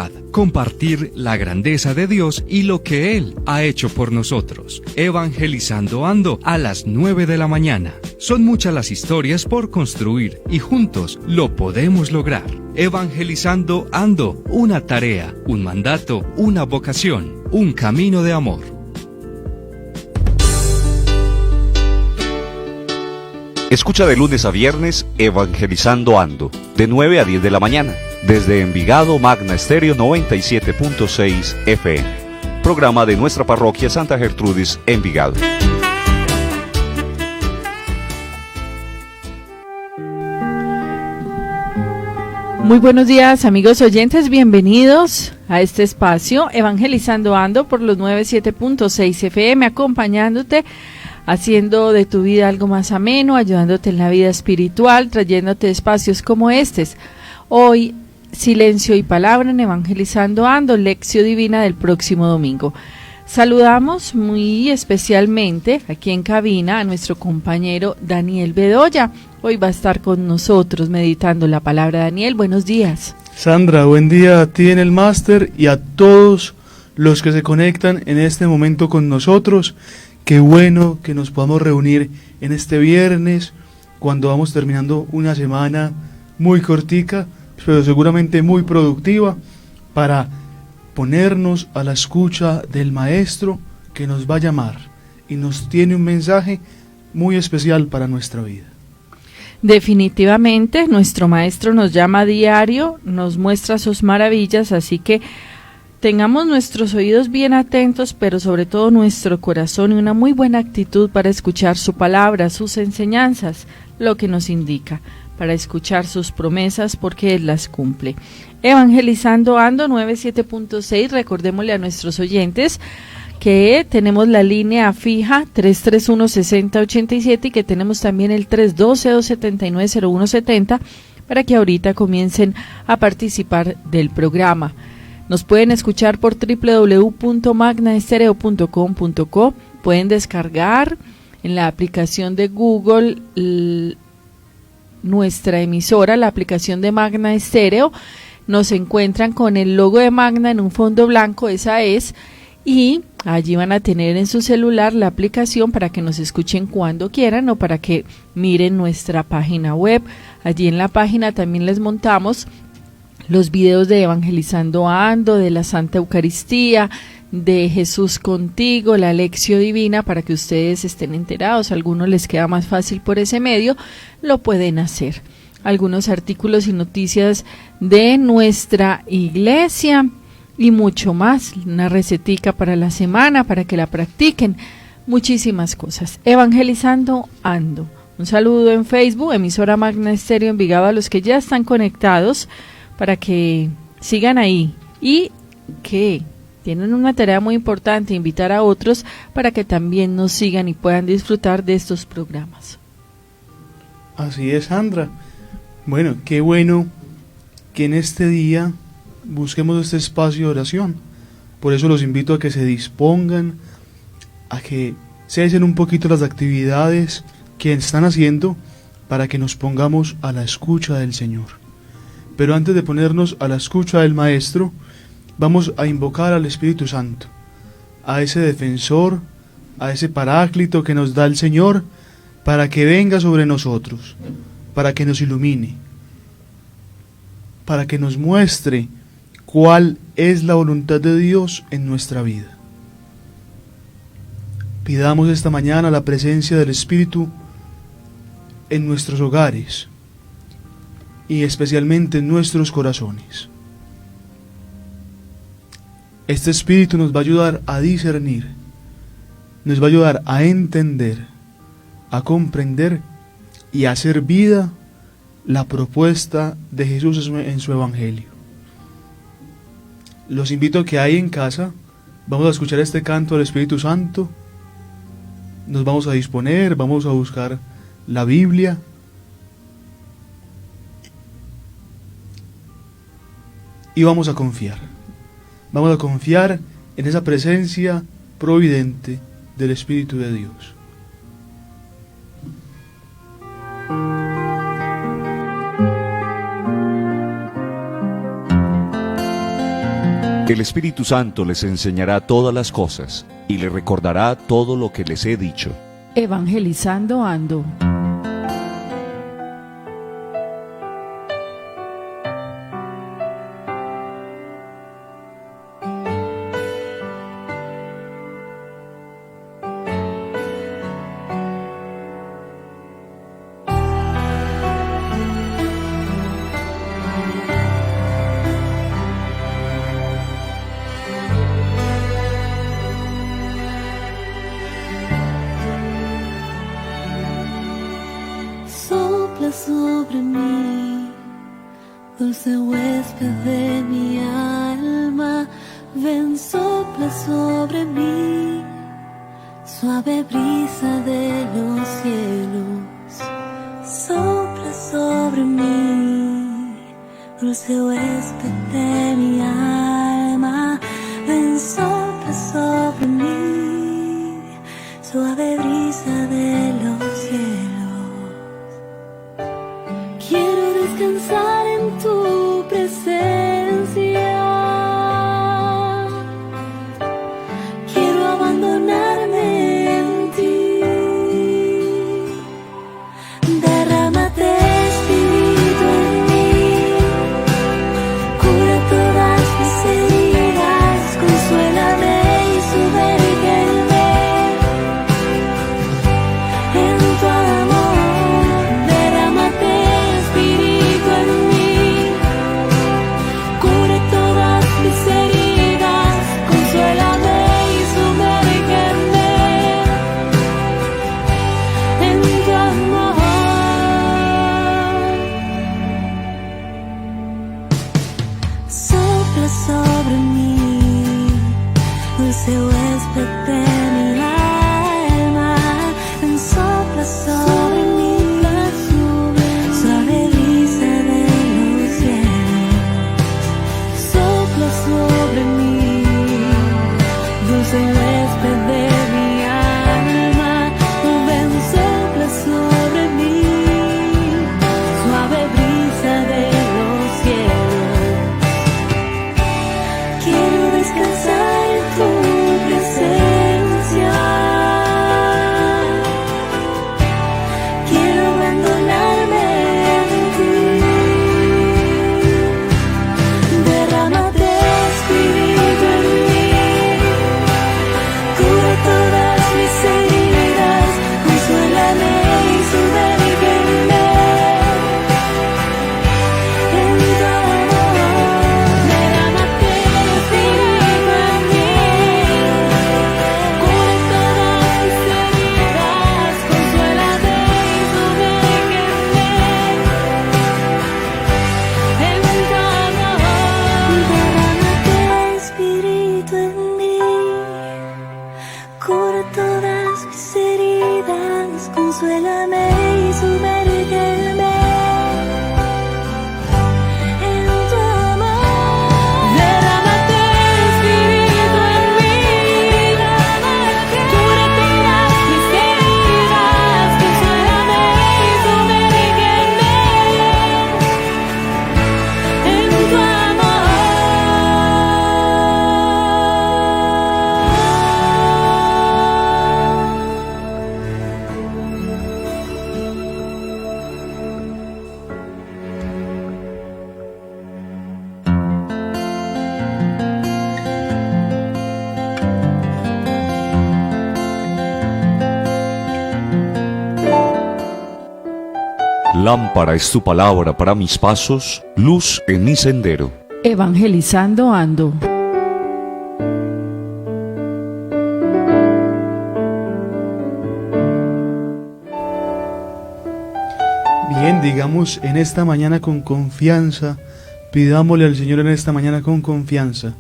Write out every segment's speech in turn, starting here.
verdad, compartir la grandeza de Dios y lo que Él ha hecho por nosotros. Evangelizando Ando a las 9 de la mañana. Son muchas las historias por construir y juntos lo podemos lograr. Evangelizando Ando, una tarea, un mandato, una vocación, un camino de amor. Escucha de lunes a viernes Evangelizando Ando, de 9 a 10 de la mañana, desde Envigado Magna Estéreo 97.6 FM. Programa de nuestra parroquia Santa Gertrudis, Envigado. Muy buenos días, amigos oyentes, bienvenidos a este espacio Evangelizando Ando por los 97.6 FM, acompañándote, haciendo de tu vida algo más ameno, ayudándote en la vida espiritual, trayéndote espacios como estos. Hoy, silencio y palabra en Evangelizando Ando, lección divina del próximo domingo. Saludamos muy especialmente aquí en cabina a nuestro compañero Daniel Bedoya. Hoy va a estar con nosotros meditando la palabra. Daniel, buenos días. Sandra, buen día a ti en el máster y a todos los que se conectan en este momento con nosotros. Qué bueno que nos podamos reunir en este viernes, cuando vamos terminando una semana muy cortica, pero seguramente muy productiva, para ponernos a la escucha del Maestro que nos va a llamar y nos tiene un mensaje muy especial para nuestra vida. Definitivamente, nuestro Maestro nos llama a diario, nos muestra sus maravillas, así que tengamos nuestros oídos bien atentos, pero sobre todo nuestro corazón y una muy buena actitud para escuchar su palabra, sus enseñanzas, lo que nos indica, para escuchar sus promesas porque Él las cumple. Evangelizando Ando 97.6, recordémosle a nuestros oyentes que tenemos la línea fija 331-6087 y que tenemos también el 312-279-0170 para que ahorita comiencen a participar del programa. Nos pueden escuchar por www.magnaestereo.com.co, pueden descargar en la aplicación de Google nuestra emisora, la aplicación de Magna Estéreo. Nos encuentran con el logo de Magna en un fondo blanco, esa es, y allí van a tener en su celular la aplicación para que nos escuchen cuando quieran o para que miren nuestra página web. Allí en la página también les montamos los videos de Evangelizando Ando, de la Santa Eucaristía, de Jesús contigo, la lección divina, para que ustedes estén enterados. A algunos les queda más fácil por ese medio, lo pueden hacer. Algunos artículos y noticias de nuestra iglesia y mucho más, una recetica para la semana, para que la practiquen, muchísimas cosas. Evangelizando Ando. Un saludo en Facebook, emisora Magna Estéreo Envigado, a los que ya están conectados, para que sigan ahí y que tienen una tarea muy importante, invitar a otros para que también nos sigan y puedan disfrutar de estos programas. Así es, Sandra. Bueno, qué bueno que en este día busquemos este espacio de oración. Por eso los invito a que se dispongan, a que cesen un poquito las actividades que están haciendo para que nos pongamos a la escucha del Señor. Pero antes de ponernos a la escucha del Maestro, vamos a invocar al Espíritu Santo, a ese defensor, a ese paráclito que nos da el Señor, para que venga sobre nosotros, para que nos ilumine, para que nos muestre cuál es la voluntad de Dios en nuestra vida. Pidamos esta mañana la presencia del Espíritu en nuestros hogares y especialmente en nuestros corazones. Este Espíritu nos va a ayudar a discernir, nos va a ayudar a entender, a comprender y a hacer vida la propuesta de Jesús en su Evangelio. Los invito a que ahí en casa vamos a escuchar este canto del Espíritu Santo, nos vamos a disponer, vamos a buscar la Biblia y vamos a confiar en esa presencia providente del Espíritu de Dios. El Espíritu Santo les enseñará todas las cosas y les recordará todo lo que les he dicho. Evangelizando ando. Sopla sobre mí, dulce huésped de mi alma, ven, sopla sobre mí, suave brisa de los cielos. Sopla sobre mí, dulce huésped de mi alma, ven, sopla sobre mí, suave brisa de los cielos. Quiero descansar en tu presencia. Quiero abandonarme en ti. Derrámate, Espíritu, en mí. Cura todas mis heridas. Consuélame y sumérgeme en tu amor. Derrámate, Espíritu, en mí. Cura todas mis heridas. Consuélame y sumérgeme en tu amor. Sopla sobre mí, dulce huésped de mi alma. Ven, sopla sobre mí, suave brisa de los cielos. Sopla sobre mí, dulce huésped de mi alma. Ven, sopla sobre mí, suave brisa de los cielos. Quiero descansar en tu presencia. Quiero abandonarme en ti. Derrámate, Espíritu, en mí. Cura todas mis heridas. Consuélame y sumérgeme en tu amor. Derrámate, Espíritu, en mí. Cura todas mis heridas. Consuélame y sumérgeme en tu amor. Derrámate, Espíritu, en mí. Cura todas mis heridas. Consuélame y sumérgeme en tu amor. Derrámate, Espíritu, en mí. Cura todas mis heridas. Consuélame y sumérgeme en tu amor. Lámpara es tu palabra para mis pasos, luz en mi sendero. Evangelizando ando. Bien, digamos en esta mañana con confianza, pidámosle al Señor en esta mañana con confianza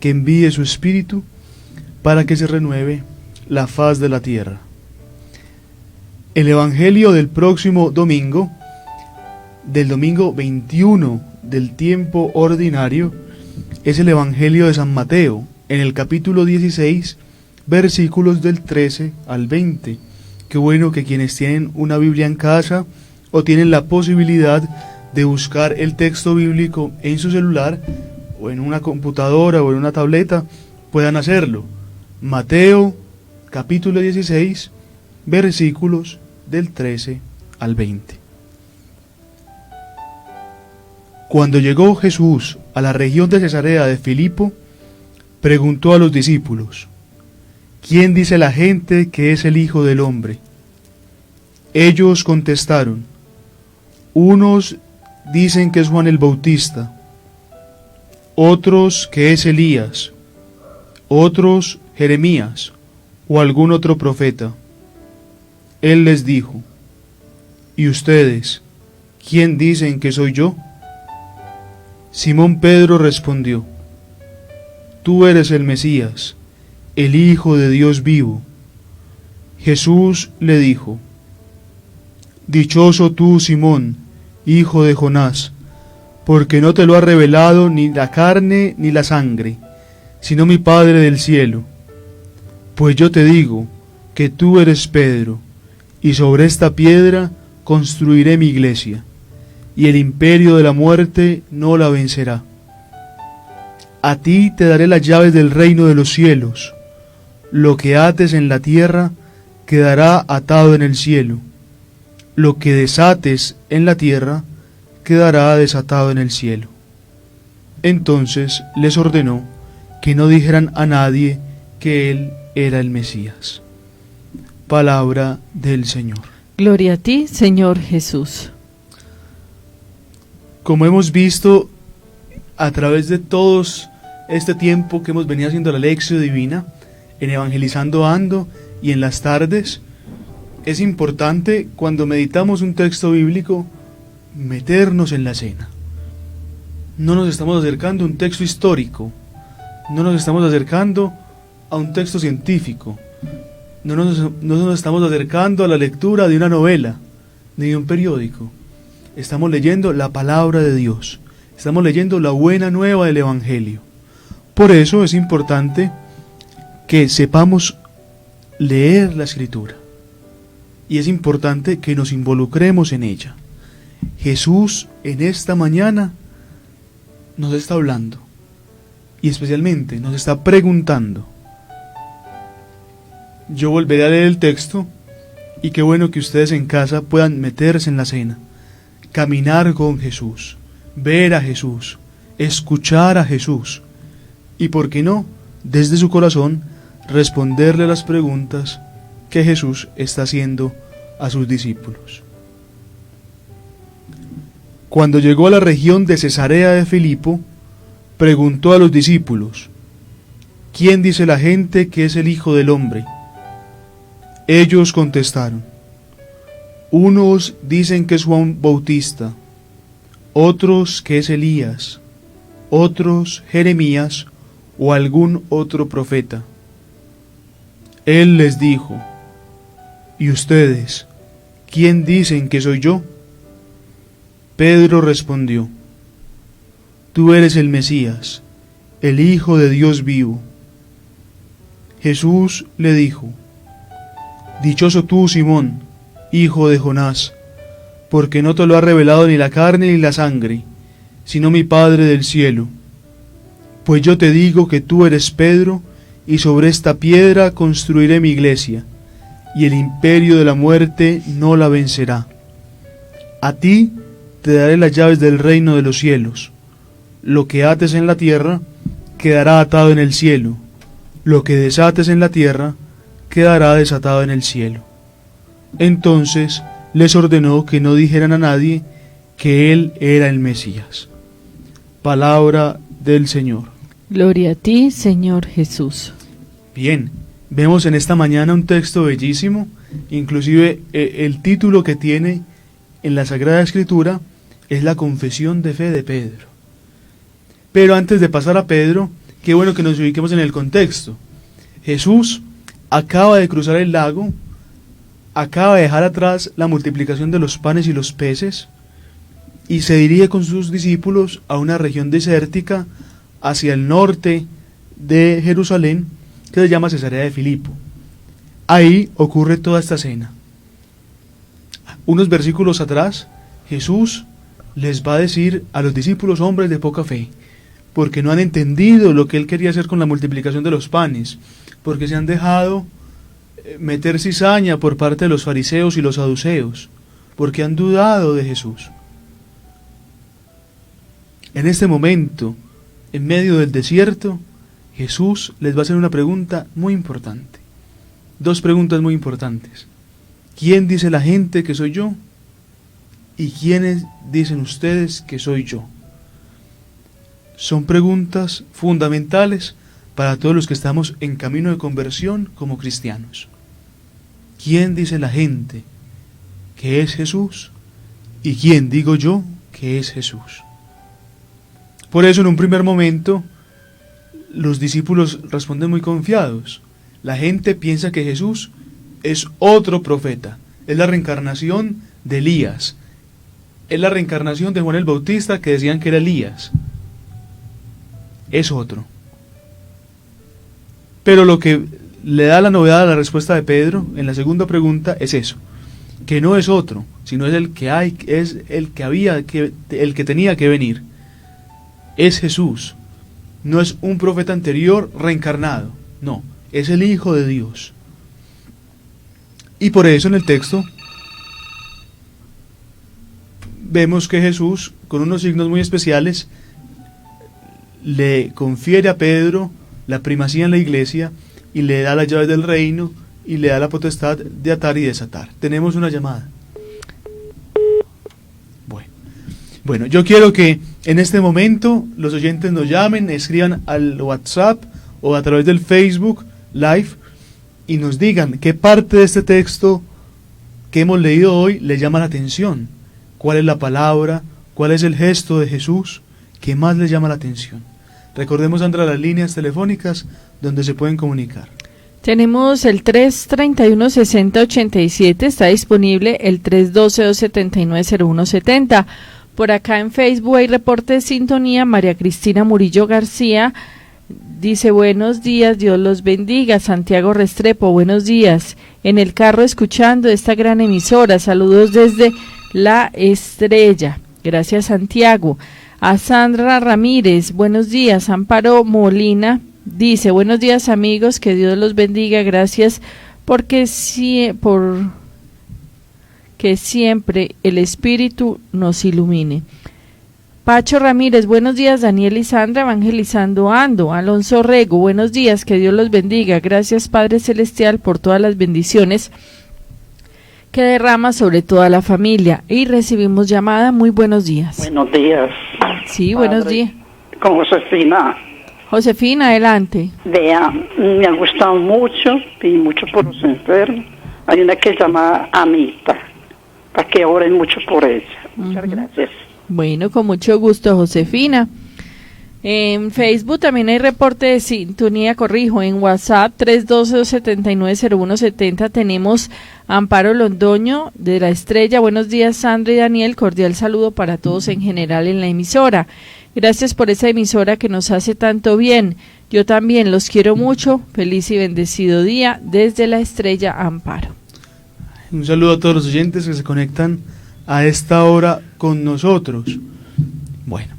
que envíe su Espíritu para que se renueve la faz de la tierra. El Evangelio del próximo domingo, del domingo 21 del tiempo ordinario, es el Evangelio de San Mateo, en el capítulo 16, versículos del 13 al 20. Qué bueno que quienes tienen una Biblia en casa o tienen la posibilidad de buscar el texto bíblico en su celular o en una computadora o en una tableta, puedan hacerlo. Mateo capítulo 16, versículos del 13 al 20. Cuando llegó Jesús a la región de Cesarea de Filipo, preguntó a los discípulos: ¿Quién dice la gente que es el Hijo del Hombre? Ellos contestaron: unos dicen que es Juan el Bautista, otros que es Elías, otros Jeremías o algún otro profeta. Él les dijo: ¿y ustedes, quién dicen que soy yo? Simón Pedro respondió: Tú eres el Mesías, el Hijo de Dios vivo. Jesús le dijo: Dichoso tú, Simón, hijo de Jonás, porque no te lo ha revelado ni la carne ni la sangre, sino mi Padre del cielo. Pues yo te digo que tú eres Pedro, y sobre esta piedra construiré mi iglesia, y el imperio de la muerte no la vencerá. A ti te daré las llaves del reino de los cielos. Lo que ates en la tierra quedará atado en el cielo. Lo que desates en la tierra quedará desatado en el cielo. Entonces les ordenó que no dijeran a nadie que él era el Mesías. Palabra del Señor. Gloria a ti, Señor Jesús. Como hemos visto a través de todos este tiempo que hemos venido haciendo la lección divina, en Evangelizando Ando y en las tardes, es importante cuando meditamos un texto bíblico meternos en la escena. No nos estamos acercando a un texto histórico, no nos estamos acercando a un texto científico, no nos estamos acercando a la lectura de una novela, ni de un periódico. Estamos leyendo la palabra de Dios, estamos leyendo la buena nueva del Evangelio. Por eso es importante que sepamos leer la Escritura, y es importante que nos involucremos en ella. Jesús en esta mañana nos está hablando, y especialmente nos está preguntando. Yo volveré a leer el texto, y qué bueno que ustedes en casa puedan meterse en la cena, caminar con Jesús, ver a Jesús, escuchar a Jesús, y por qué no, desde su corazón, responderle a las preguntas que Jesús está haciendo a sus discípulos. Cuando llegó a la región de Cesarea de Filipo, preguntó a los discípulos: ¿Quién dice la gente que es el Hijo del Hombre? Ellos contestaron: unos dicen que es Juan Bautista, otros que es Elías, otros Jeremías o algún otro profeta. Él les dijo: ¿y ustedes, quién dicen que soy yo? Pedro respondió: Tú eres el Mesías, el Hijo de Dios vivo. Jesús le dijo: Dichoso tú, Simón, hijo de Jonás, porque no te lo ha revelado ni la carne ni la sangre, sino mi Padre del cielo. Pues yo te digo que tú eres Pedro, y sobre esta piedra construiré mi iglesia, y el imperio de la muerte no la vencerá. A ti te daré las llaves del reino de los cielos. Lo que ates en la tierra quedará atado en el cielo, lo que desates en la tierra quedará desatado en el cielo. Entonces les ordenó que no dijeran a nadie que él era el Mesías. Palabra del Señor. Gloria a ti, Señor Jesús. Bien, vemos en esta mañana un texto bellísimo, inclusive el título que tiene en la Sagrada Escritura es la confesión de fe de Pedro. Pero antes de pasar a Pedro, qué bueno que nos ubiquemos en el contexto. Jesús acaba de cruzar el lago, acaba de dejar atrás la multiplicación de los panes y los peces, y se dirige con sus discípulos a una región desértica hacia el norte de Jerusalén, que se llama Cesarea de Filipo. Ahí ocurre toda esta escena. Unos versículos atrás, Jesús les va a decir a los discípulos, hombres de poca fe: porque no han entendido lo que él quería hacer con la multiplicación de los panes, porque se han dejado meter cizaña por parte de los fariseos y los saduceos, porque han dudado de Jesús. En este momento, en medio del desierto, Jesús les va a hacer una pregunta muy importante. Dos preguntas muy importantes. ¿Quién dice la gente que soy yo? ¿Y quiénes dicen ustedes que soy yo? Son preguntas fundamentales para todos los que estamos en camino de conversión como cristianos. ¿Quién dice la gente que es Jesús? ¿Y quién digo yo que es Jesús? Por eso en un primer momento los discípulos responden muy confiados. La gente piensa que Jesús es otro profeta, es la reencarnación de Elías, es la reencarnación de Juan el Bautista que decían que era Elías. Es otro. Pero lo que le da la novedad a la respuesta de Pedro en la segunda pregunta es eso, que no es otro, sino es el que tenía que venir. Es Jesús. No es un profeta anterior reencarnado, no, es el Hijo de Dios. Y por eso en el texto vemos que Jesús, con unos signos muy especiales, le confiere a Pedro la primacía en la iglesia y le da las llaves del reino y le da la potestad de atar y desatar. Tenemos una llamada. Bueno, yo quiero que en este momento los oyentes nos llamen, escriban al WhatsApp o a través del Facebook Live y nos digan qué parte de este texto que hemos leído hoy les llama la atención. ¿Cuál es la palabra? ¿Cuál es el gesto de Jesús? ¿Qué más les llama la atención? Recordemos, Sandra, las líneas telefónicas donde se pueden comunicar. Tenemos el 331-6087, está disponible el 312-279-0170. Por acá en Facebook hay reporte de sintonía. María Cristina Murillo García dice: buenos días, Dios los bendiga. Santiago Restrepo, buenos días. En el carro escuchando esta gran emisora, saludos desde La Estrella. Gracias, Santiago. A Sandra Ramírez, buenos días. Amparo Molina dice: buenos días, amigos, que Dios los bendiga. Gracias porque que siempre el Espíritu nos ilumine. Pacho Ramírez, buenos días. Daniel y Sandra, evangelizando ando. Alonso Rego, buenos días, que Dios los bendiga. Gracias, Padre Celestial, por todas las bendiciones que derrama sobre toda la familia. Y recibimos llamada. Muy buenos días. Buenos días. Sí, buenos días. Con Josefina. Josefina, adelante. Vea, me ha gustado mucho y mucho por los enfermos. Hay una que se llama Anita, para que oren mucho por ella. Muchas gracias. Bueno, con mucho gusto, Josefina. En Facebook también hay reporte de sintonía, corrijo, en WhatsApp 312-279-0170 tenemos Amparo Londoño de La Estrella. Buenos días, Sandra y Daniel, cordial saludo para todos en general en la emisora. Gracias por esa emisora que nos hace tanto bien. Yo también los quiero mucho. Feliz y bendecido día desde La Estrella, Amparo. Un saludo a todos los oyentes que se conectan a esta hora con nosotros. Bueno,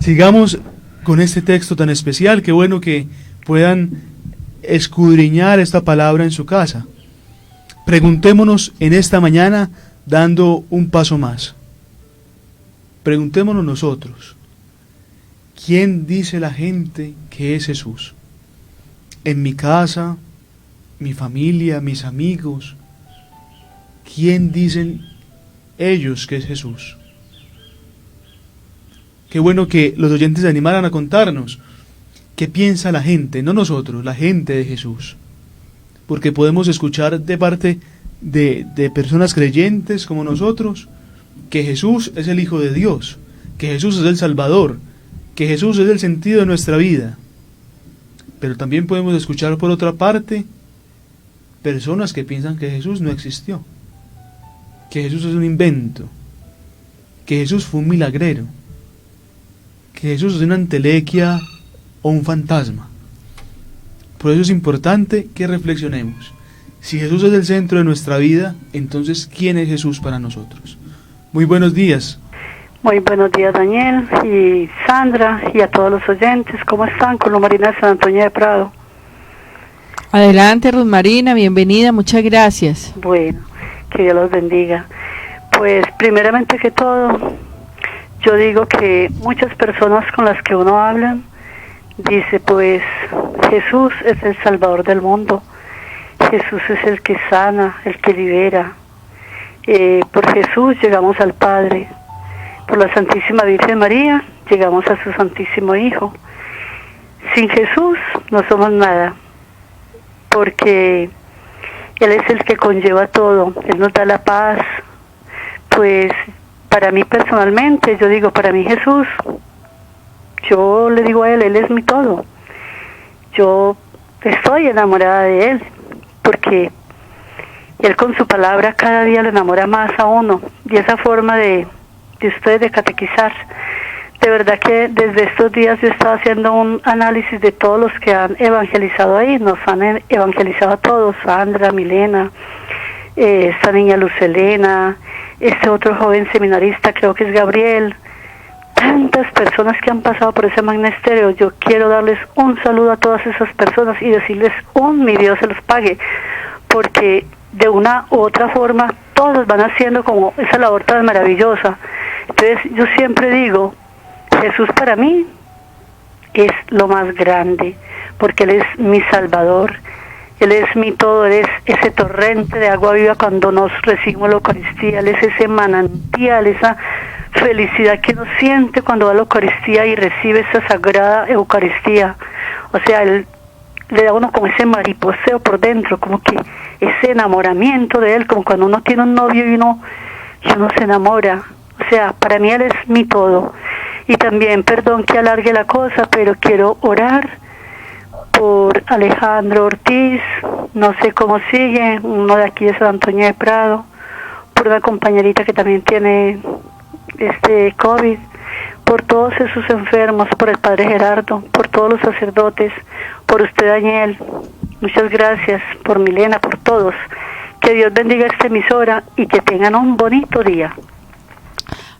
sigamos con este texto tan especial. Qué bueno que puedan escudriñar esta palabra en su casa. Preguntémonos en esta mañana, dando un paso más. Preguntémonos nosotros: ¿quién dice la gente que es Jesús? En mi casa, mi familia, mis amigos, ¿quién dicen ellos que es Jesús? Qué bueno que los oyentes se animaran a contarnos qué piensa la gente, no nosotros, la gente de Jesús. Porque podemos escuchar de parte de personas creyentes como nosotros que Jesús es el Hijo de Dios, que Jesús es el Salvador, que Jesús es el sentido de nuestra vida. Pero también podemos escuchar por otra parte personas que piensan que Jesús no existió, que Jesús es un invento, que Jesús fue un milagrero, que Jesús es una entelequia o un fantasma. Por eso es importante que reflexionemos. Si Jesús es el centro de nuestra vida, entonces ¿quién es Jesús para nosotros? Muy buenos días. Muy buenos días, Daniel y Sandra, y a todos los oyentes. ¿Cómo están? Con Luz Marina de San Antonio de Prado. Adelante, Ruth Marina, bienvenida, muchas gracias. Bueno, que Dios los bendiga. Pues, primeramente que todo, yo digo que muchas personas con las que uno habla, dice, pues, Jesús es el Salvador del mundo. Jesús es el que sana, el que libera. Por Jesús llegamos al Padre. Por la Santísima Virgen María llegamos a su Santísimo Hijo. Sin Jesús no somos nada, porque Él es el que conlleva todo. Él nos da la paz. Pues para mí personalmente, yo digo, para mí Jesús, yo le digo a Él es mi todo. Yo estoy enamorada de Él, porque Él con su palabra cada día le enamora más a uno. Y esa forma de ustedes de catequizar, de verdad que desde estos días yo estaba haciendo un análisis de todos los que han evangelizado ahí. Nos han evangelizado a todos: Sandra, Milena, esta niña Luz Helena, este otro joven seminarista, creo que es Gabriel. Tantas personas que han pasado por ese magnasterio. Yo quiero darles un saludo a todas esas personas y decirles, mi Dios se los pague, porque de una u otra forma todos van haciendo como esa labor tan maravillosa. Entonces yo siempre digo, Jesús para mí es lo más grande, porque Él es mi Salvador, Él es mi todo, Él es ese torrente de agua viva cuando nos recibimos la Eucaristía, Él es ese manantial, esa felicidad que uno siente cuando va a la Eucaristía y recibe esa sagrada Eucaristía. O sea, Él le da a uno como ese mariposeo por dentro, como que ese enamoramiento de Él, como cuando uno tiene un novio y uno se enamora. O sea, para mí Él es mi todo. Y también, perdón que alargue la cosa, pero quiero orar por Alejandro Ortiz, no sé cómo sigue, uno de aquí de San Antonio de Prado, por una compañerita que también tiene COVID, por todos esos enfermos, por el Padre Gerardo, por todos los sacerdotes, por usted, Daniel. Muchas gracias, por Milena, por todos. Que Dios bendiga esta emisora y que tengan un bonito día.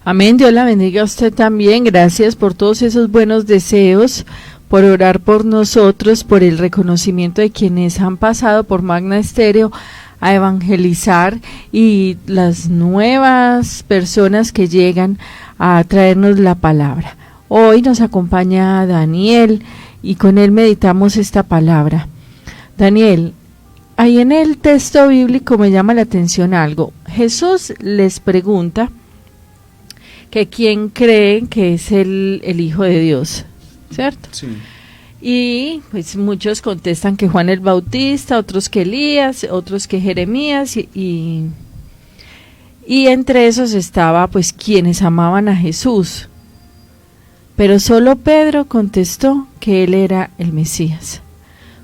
Amén, Dios la bendiga a usted también. Gracias por todos esos buenos deseos, por orar por nosotros, por el reconocimiento de quienes han pasado por Magna Estéreo a evangelizar y las nuevas personas que llegan a traernos la palabra. Hoy nos acompaña Daniel y con él meditamos esta palabra. Daniel, ahí en el texto bíblico me llama la atención algo. Jesús les pregunta que quién creen que es el Hijo de Dios, ¿cierto? Sí. Y pues muchos contestan que Juan el Bautista, otros que Elías, otros que Jeremías y entre esos estaba pues quienes amaban a Jesús. Pero solo Pedro contestó que él era el Mesías.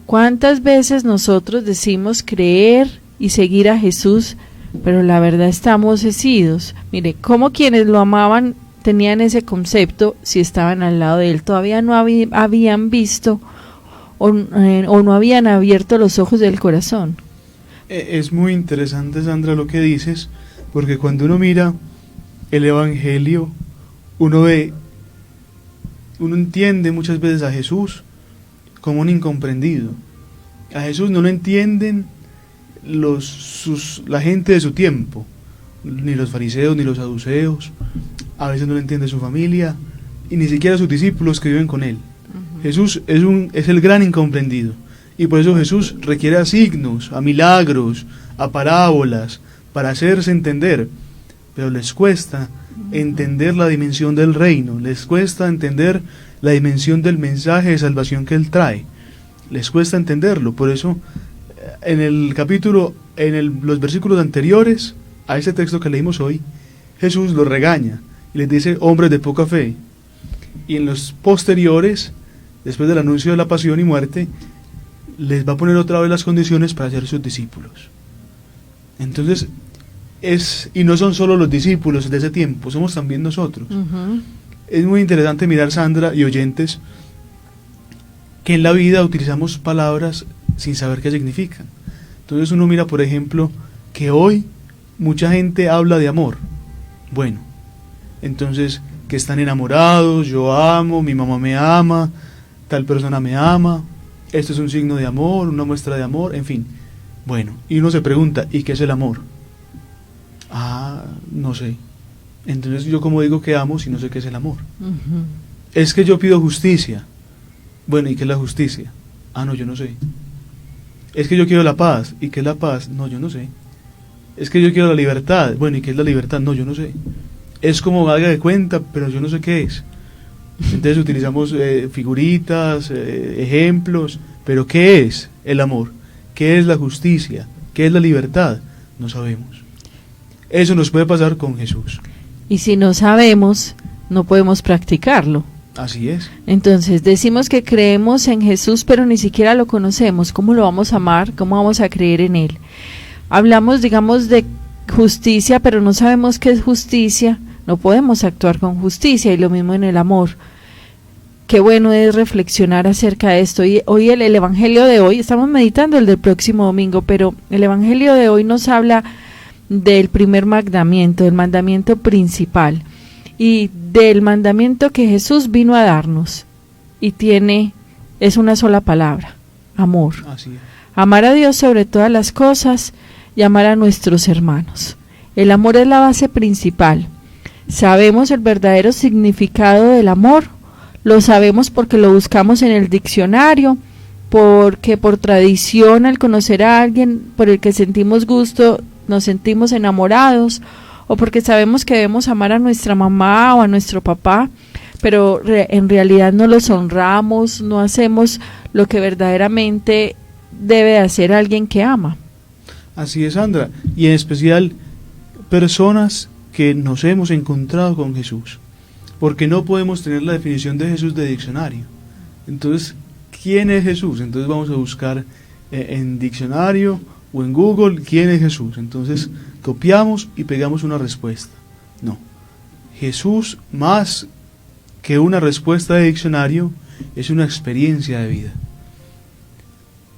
¿Cuántas veces nosotros decimos creer y seguir a Jesús, pero la verdad estamos hesidos? Mire, como quienes lo amaban tenían ese concepto si estaban al lado de él, todavía no habían visto o no habían abierto los ojos del corazón. Es muy interesante, Sandra, lo que dices, porque cuando uno mira el Evangelio, uno entiende muchas veces a Jesús como un incomprendido. A Jesús no lo entienden la gente de su tiempo, ni los fariseos, ni los saduceos. A veces no lo entiende su familia, y ni siquiera sus discípulos que viven con él. Uh-huh. Jesús es el gran incomprendido, y por eso Jesús requiere a signos, a milagros, a parábolas, para hacerse entender. Pero les cuesta entender la dimensión del reino, les cuesta entender la dimensión del mensaje de salvación que él trae, les cuesta entenderlo. Por eso en el capítulo, los versículos anteriores a ese texto que leímos hoy, Jesús los regaña y les dice hombres de poca fe, y en los posteriores, después del anuncio de la pasión y muerte, les va a poner otra vez las condiciones para ser sus discípulos. Entonces y no son solo los discípulos de ese tiempo, somos también nosotros. Uh-huh. Es muy interesante mirar, Sandra y oyentes, que en la vida utilizamos palabras sin saber qué significan. Entonces uno mira, por ejemplo, que hoy mucha gente habla de amor. Bueno, Entonces, que están enamorados, yo amo, mi mamá me ama, tal persona me ama, esto es un signo de amor, una muestra de amor, en fin. Bueno, y uno se pregunta, ¿y qué es el amor? Ah, no sé. Entonces yo como digo que amo si no sé qué es el amor. Ujú. Es que yo pido justicia. Bueno, ¿y qué es la justicia? Ah, no, yo no sé. Es que yo quiero la paz. ¿Y qué es la paz? No, yo no sé. Es que yo quiero la libertad. Bueno, ¿y qué es la libertad? No, yo no sé. Es como haga de cuenta, pero yo no sé qué es. Entonces utilizamos figuritas, ejemplos, pero ¿qué es el amor? ¿Qué es la justicia? ¿Qué es la libertad? No sabemos. Eso nos puede pasar con Jesús. Y si no sabemos, no podemos practicarlo. Así es. Entonces decimos que creemos en Jesús, pero ni siquiera lo conocemos. ¿Cómo lo vamos a amar? ¿Cómo vamos a creer en Él? Hablamos, digamos, de justicia, pero no sabemos qué es justicia. No podemos actuar con justicia, y lo mismo en el amor. Qué bueno es reflexionar acerca de esto. Y hoy el Evangelio de hoy, estamos meditando el del próximo domingo, pero el Evangelio de hoy nos habla del primer mandamiento, del mandamiento principal, y del mandamiento que Jesús vino a darnos, y es una sola palabra: amor. Así es. Amar a Dios sobre todas las cosas y amar a nuestros hermanos. El amor es la base principal. Sabemos el verdadero significado del amor, lo sabemos porque lo buscamos en el diccionario, porque por tradición, al conocer a alguien por el que sentimos gusto, nos sentimos enamorados, o porque sabemos que debemos amar a nuestra mamá o a nuestro papá, pero en realidad no los honramos, no hacemos lo que verdaderamente debe hacer alguien que ama. Así es, Sandra. Y en especial personas que nos hemos encontrado con Jesús, porque no podemos tener la definición de Jesús de diccionario. Entonces, ¿quién es Jesús? Entonces vamos a buscar en diccionario o en Google quién es Jesús. Entonces copiamos y pegamos una respuesta. No, Jesús, más que una respuesta de diccionario, es una experiencia de vida.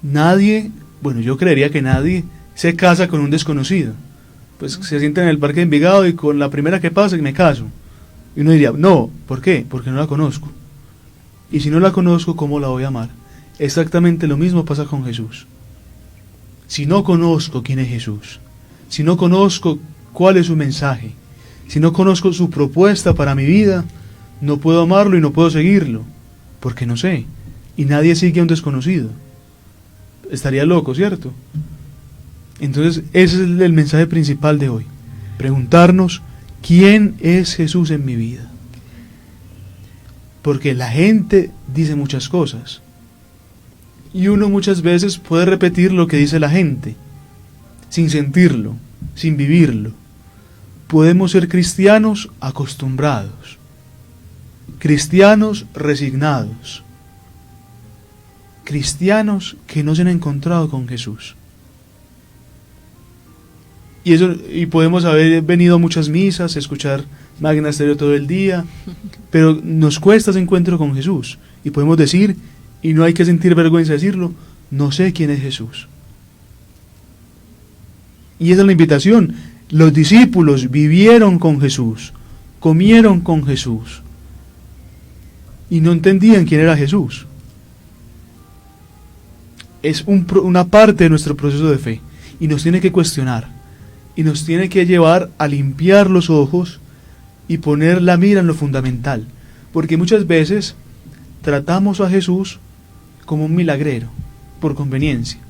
Nadie, bueno, yo creería que nadie se casa con un desconocido. Pues se sienta en el parque de Envigado y con la primera que pase me caso. Y uno diría, no, ¿por qué? Porque no la conozco. Y si no la conozco, ¿cómo la voy a amar? Exactamente lo mismo pasa con Jesús. Si no conozco quién es Jesús, si no conozco cuál es su mensaje, si no conozco su propuesta para mi vida, no puedo amarlo y no puedo seguirlo, porque no sé. Y nadie sigue a un desconocido. Estaría loco, ¿cierto? Entonces, ese es el mensaje principal de hoy. Preguntarnos, ¿quién es Jesús en mi vida? Porque la gente dice muchas cosas. Y uno muchas veces puede repetir lo que dice la gente, sin sentirlo, sin vivirlo. Podemos ser cristianos acostumbrados, cristianos resignados, cristianos que no se han encontrado con Jesús. Y podemos haber venido a muchas misas, escuchar Magna Estéreo todo el día, pero nos cuesta ese encuentro con Jesús. Y podemos decir, y no hay que sentir vergüenza de decirlo, no sé quién es Jesús. Y esa es la invitación. Los discípulos vivieron con Jesús, comieron con Jesús, y no entendían quién era Jesús. Es una parte de nuestro proceso de fe, y nos tiene que cuestionar. Y nos tiene que llevar a limpiar los ojos y poner la mira en lo fundamental. Porque muchas veces tratamos a Jesús como un milagrero, por conveniencia.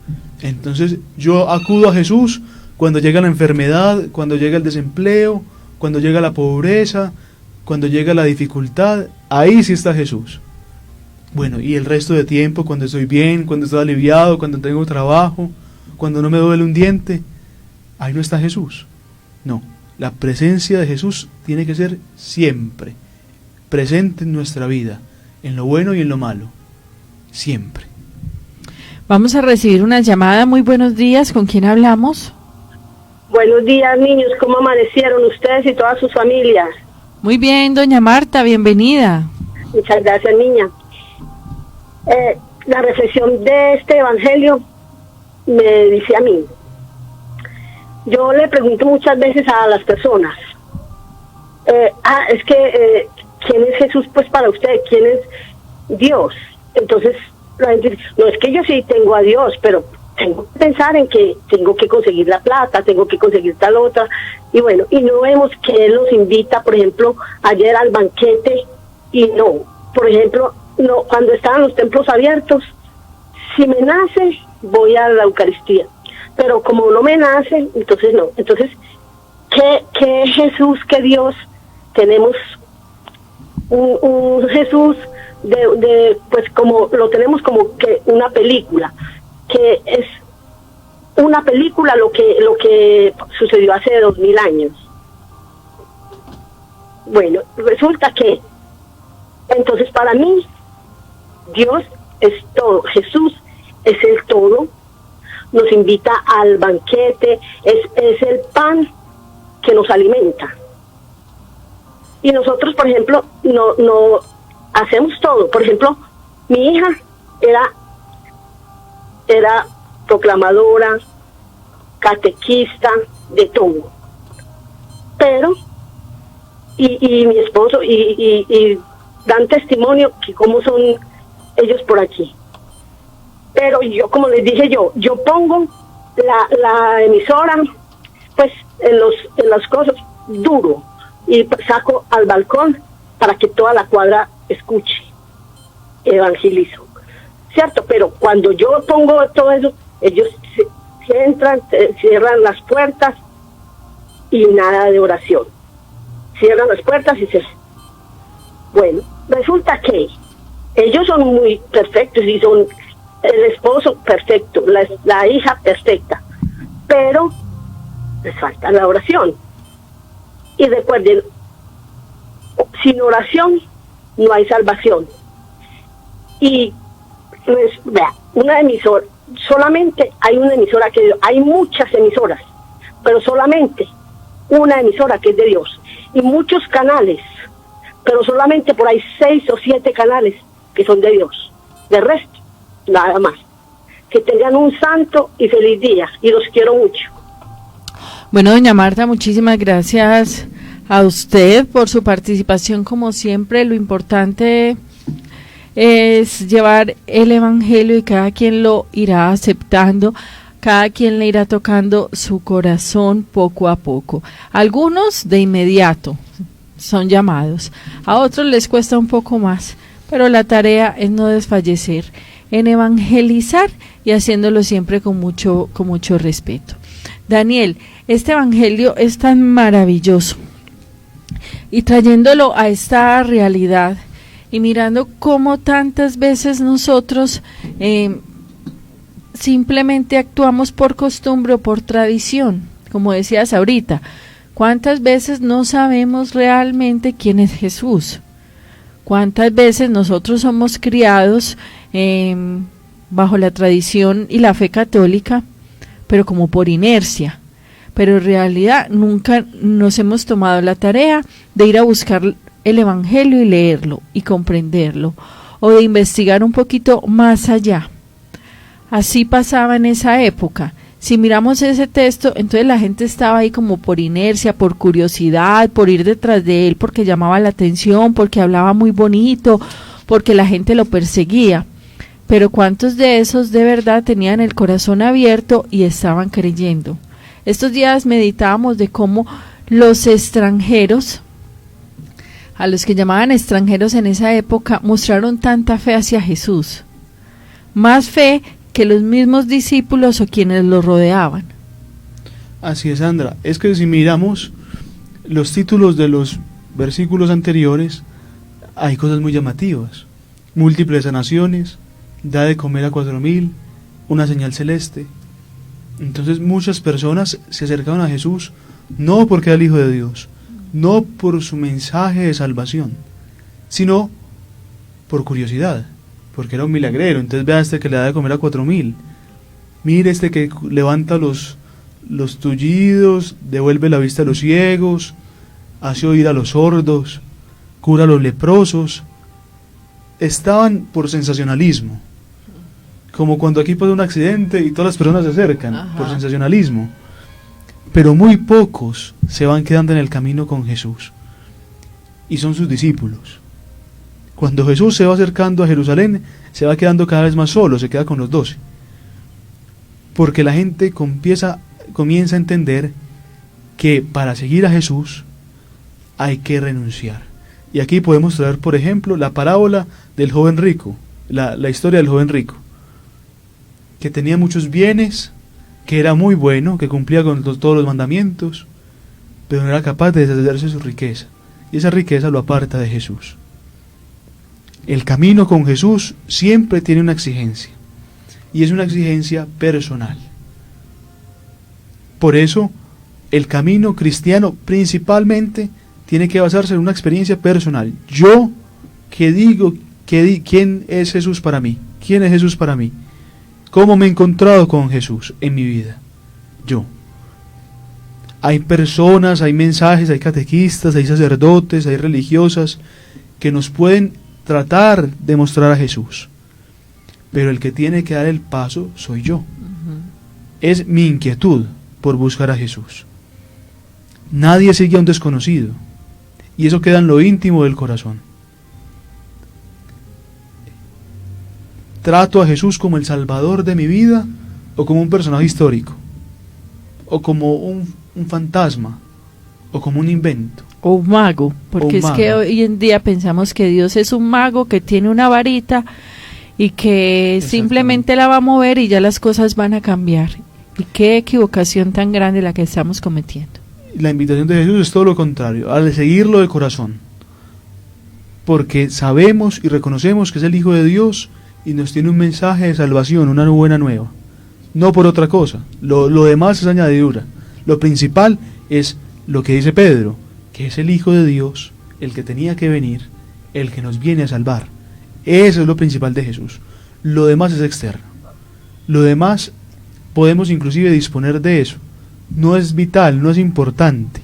Entonces yo acudo a Jesús cuando llega la enfermedad, cuando llega el desempleo, cuando llega la pobreza, cuando llega la dificultad. Ahí sí está Jesús. Bueno, y el resto de tiempo, cuando estoy bien, cuando estoy aliviado, cuando tengo trabajo, cuando no me duele un diente, ahí no está Jesús. No, la presencia de Jesús tiene que ser siempre presente en nuestra vida, en lo bueno y en lo malo, siempre. Vamos a recibir una llamada. Muy buenos días, ¿con quién hablamos? Buenos días, niños, ¿cómo amanecieron ustedes y todas sus familias? Muy bien, doña Marta, bienvenida. Muchas gracias, niña. La reflexión de este evangelio me dice a mí, yo le pregunto muchas veces a las personas, es que, ¿quién es Jesús pues para usted? ¿Quién es Dios? Entonces la gente dice, no, es que yo sí tengo a Dios, pero tengo que pensar en que tengo que conseguir la plata, tengo que conseguir tal otra, y bueno, y no vemos que Él nos invita, por ejemplo, ayer al banquete, y no, por ejemplo, no, cuando estaban los templos abiertos, si me nace, voy a la Eucaristía, pero como no me nace, entonces no. Entonces, ¿qué Jesús, qué Dios? Tenemos un Jesús pues como lo tenemos como que una película, que es una película lo que sucedió hace 2000 años. Bueno, resulta que entonces para mí Dios es todo, Jesús es el todo, nos invita al banquete, es el pan que nos alimenta. Y nosotros, por ejemplo, no hacemos todo. Por ejemplo, mi hija era proclamadora, catequista, de todo. Pero, y mi esposo, y dan testimonio que cómo son ellos por aquí. Pero yo, como les dije yo pongo la emisora, pues, en las cosas, duro, y saco al balcón para que toda la cuadra escuche, evangelizo, ¿cierto? Pero cuando yo pongo todo eso, ellos se entran, cierran las puertas y nada de oración. Cierran las puertas y bueno, resulta que ellos son muy perfectos y son el esposo perfecto, la hija perfecta, pero les falta la oración. Y recuerden, sin oración no hay salvación. Y pues, vea, una emisora, solamente hay una emisora hay muchas emisoras, pero solamente una emisora que es de Dios, y muchos canales, pero solamente por ahí 6 o 7 canales que son de Dios. De resto, nada más. Que tengan un santo y feliz día, y los quiero mucho. Bueno, doña Marta, muchísimas gracias a usted por su participación, como siempre. Lo importante es llevar el evangelio y cada quien lo irá aceptando, cada quien le irá tocando su corazón poco a poco. Algunos de inmediato son llamados, a otros les cuesta un poco más, pero la tarea es no desfallecer en evangelizar y haciéndolo siempre con mucho respeto. Daniel, este evangelio es tan maravilloso, y trayéndolo a esta realidad y mirando cómo tantas veces nosotros simplemente actuamos por costumbre o por tradición, como decías ahorita, cuántas veces no sabemos realmente quién es Jesús, cuántas veces nosotros somos criados bajo la tradición y la fe católica, pero como por inercia, pero en realidad nunca nos hemos tomado la tarea de ir a buscar el evangelio y leerlo y comprenderlo, o de investigar un poquito más allá. Así pasaba en esa época. Si miramos ese texto, entonces la gente estaba ahí como por inercia, por curiosidad, por ir detrás de él, porque llamaba la atención, porque hablaba muy bonito, porque la gente lo perseguía. Pero ¿cuántos de esos de verdad tenían el corazón abierto y estaban creyendo? Estos días meditábamos de cómo los extranjeros, a los que llamaban extranjeros en esa época, mostraron tanta fe hacia Jesús. Más fe que los mismos discípulos o quienes los rodeaban. Así es, Sandra. Es que si miramos los títulos de los versículos anteriores, hay cosas muy llamativas. Múltiples sanaciones, da de comer a 4,000, una señal celeste. Entonces muchas personas se acercaban a Jesús no porque era el Hijo de Dios, no por su mensaje de salvación, sino por curiosidad, porque era un milagrero. Entonces vea este que le da de comer a 4,000, mire este que levanta los tullidos, devuelve la vista a los ciegos, hace oír a los sordos, cura a los leprosos. Estaban por sensacionalismo, como cuando aquí pasa un accidente y todas las personas se acercan. Ajá. Por sensacionalismo, pero muy pocos se van quedando en el camino con Jesús. y son sus discípulos. Cuando Jesús se va acercando a Jerusalén, se va quedando cada vez más solo, se queda con los 12. Porque la gente comienza a entender que para seguir a Jesús hay que renunciar. Y aquí podemos traer, por ejemplo, la parábola del joven rico, la historia del joven rico, que tenía muchos bienes, que era muy bueno, que cumplía con todos los mandamientos, pero no era capaz de deshacerse de su riqueza. Y esa riqueza lo aparta de Jesús. El camino con Jesús siempre tiene una exigencia, y es una exigencia personal. Por eso, el camino cristiano principalmente tiene que basarse en una experiencia personal. Yo, ¿qué digo? ¿Quién es Jesús para mí? ¿Quién es Jesús para mí? ¿Cómo me he encontrado con Jesús en mi vida? Yo. Hay personas, hay mensajes, hay catequistas, hay sacerdotes, hay religiosas que nos pueden tratar de mostrar a Jesús. Pero el que tiene que dar el paso soy yo. Es mi inquietud por buscar a Jesús. Nadie sigue a un desconocido. Y eso queda en lo íntimo del corazón. ¿Trato a Jesús como el Salvador de mi vida o como un personaje histórico? ¿O como un fantasma? ¿O como un invento? O un mago, porque es que hoy en día pensamos que Dios es un mago que tiene una varita y que simplemente la va a mover y ya las cosas van a cambiar. Y qué equivocación tan grande la que estamos cometiendo. La invitación de Jesús es todo lo contrario, al seguirlo de corazón, porque sabemos y reconocemos que es el Hijo de Dios y nos tiene un mensaje de salvación, una buena nueva, no por otra cosa. Lo demás es añadidura. Lo principal es lo que dice Pedro, que es el Hijo de Dios, el que tenía que venir, el que nos viene a salvar. Eso es lo principal de Jesús. Lo demás es externo. Lo demás podemos inclusive disponer de eso. No es vital, no es importante.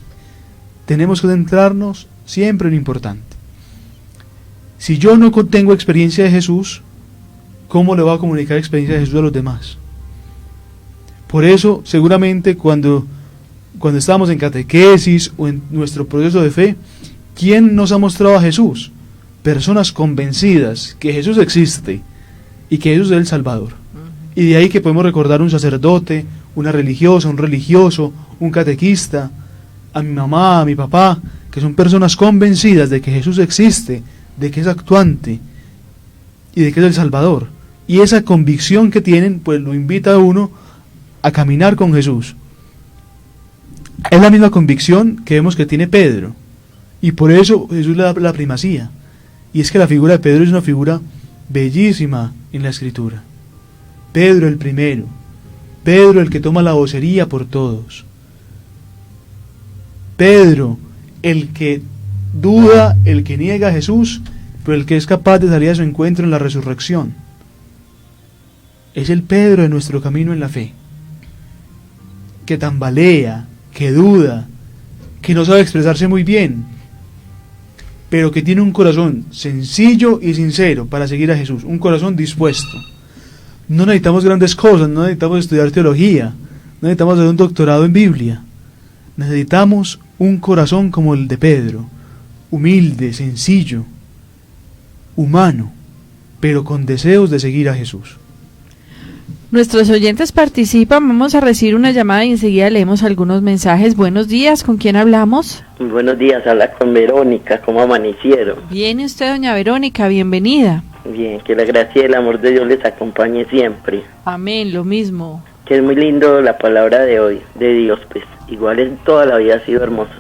Tenemos que centrarnos siempre en lo importante. Si yo no tengo experiencia de Jesús, ¿cómo le voy a comunicar experiencia de Jesús a los demás? Por eso, seguramente cuando estamos en catequesis o en nuestro proceso de fe, ¿quién nos ha mostrado a Jesús? Personas convencidas que Jesús existe y que Jesús es el Salvador. Y de ahí que podemos recordar un sacerdote, una religiosa, un religioso, un catequista, a mi mamá, a mi papá, que son personas convencidas de que Jesús existe, de que es actuante y de que es el Salvador. Y esa convicción que tienen, pues lo invita a uno a caminar con Jesús. Es la misma convicción que vemos que tiene Pedro, y por eso Jesús le da la primacía. Y es que la figura de Pedro es una figura bellísima en la Escritura. Pedro el primero, Pedro el que toma la vocería por todos, Pedro el que duda, el que niega a Jesús, pero el que es capaz de salir a su encuentro en la resurrección. Es el Pedro de nuestro camino en la fe, que tambalea, que duda, que no sabe expresarse muy bien, pero que tiene un corazón sencillo y sincero para seguir a Jesús, un corazón dispuesto. No necesitamos grandes cosas, no necesitamos estudiar teología, no necesitamos hacer un doctorado en Biblia. Necesitamos un corazón como el de Pedro, humilde, sencillo, humano, pero con deseos de seguir a Jesús. Nuestros oyentes participan, vamos a recibir una llamada y enseguida leemos algunos mensajes. Buenos días, ¿con quién hablamos? Buenos días, habla con Verónica, ¿cómo amanecieron? Viene usted, doña Verónica, bienvenida. Bien, que la gracia y el amor de Dios les acompañe siempre. Amén, lo mismo. Que es muy lindo la palabra de hoy, de Dios, pues igual en toda la vida ha sido hermoso,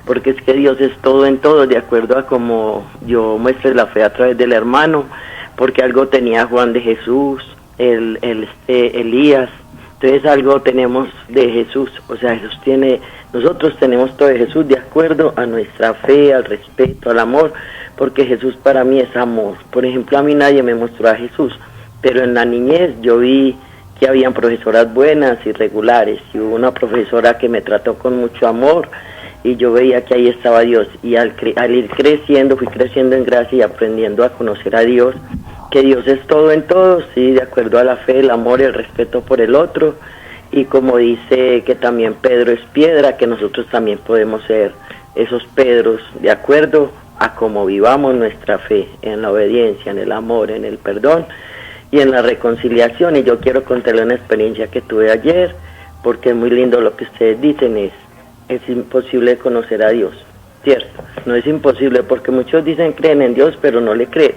porque es que Dios es todo en todo, de acuerdo a como yo muestre la fe a través del hermano, porque algo tenía Juan de Jesús, Elías, entonces algo tenemos de Jesús, o sea, Jesús tiene, nosotros tenemos todo de Jesús de acuerdo a nuestra fe, al respeto, al amor, porque Jesús para mí es amor. Por ejemplo, a mí nadie me mostró a Jesús, pero en la niñez yo vi que habían profesoras buenas y regulares, y hubo una profesora que me trató con mucho amor, y yo veía que ahí estaba Dios, y al ir creciendo, fui creciendo en gracia y aprendiendo a conocer a Dios, que Dios es todo en todo, sí, de acuerdo a la fe, el amor, el respeto por el otro, y como dice que también Pedro es piedra, que nosotros también podemos ser esos Pedros, de acuerdo a cómo vivamos nuestra fe, en la obediencia, en el amor, en el perdón y en la reconciliación. Y yo quiero contarle una experiencia que tuve ayer, porque es muy lindo lo que ustedes dicen, es imposible conocer a Dios, ¿cierto? No es imposible, porque muchos dicen creen en Dios, pero no le creen.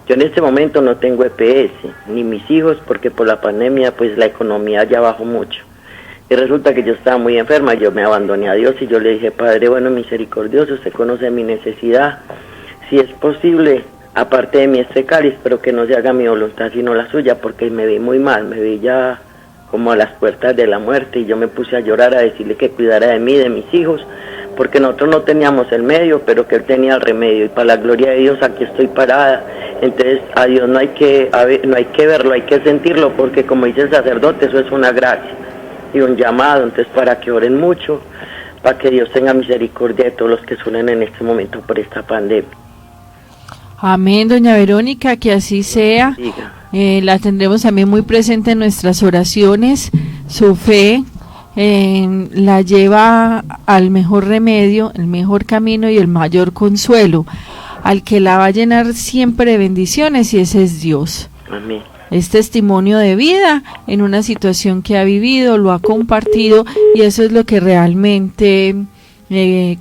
Yo en este momento no tengo EPS, ni mis hijos, porque por la pandemia pues la economía ya bajó mucho. Y resulta que yo estaba muy enferma, yo me abandoné a Dios y yo le dije, Padre bueno, misericordioso, usted conoce mi necesidad, si es posible, aparte de mí este cáliz, pero que no se haga mi voluntad sino la suya, porque me vi muy mal, me vi ya como a las puertas de la muerte, y yo me puse a llorar, a decirle que cuidara de mí, de mis hijos, porque nosotros no teníamos el medio, pero que Él tenía el remedio, y para la gloria de Dios aquí estoy parada. Entonces a Dios no hay que verlo, hay que sentirlo, porque como dice el sacerdote, eso es una gracia y un llamado. Entonces para que oren mucho, para que Dios tenga misericordia de todos los que sufren en este momento por esta pandemia. Amén, doña Verónica, que así sea. La tendremos también muy presente en nuestras oraciones. Su fe la lleva al mejor remedio, el mejor camino y el mayor consuelo, al que la va a llenar siempre de bendiciones, y ese es Dios. Amén. Es testimonio de vida en una situación que ha vivido, lo ha compartido, y eso es lo que realmente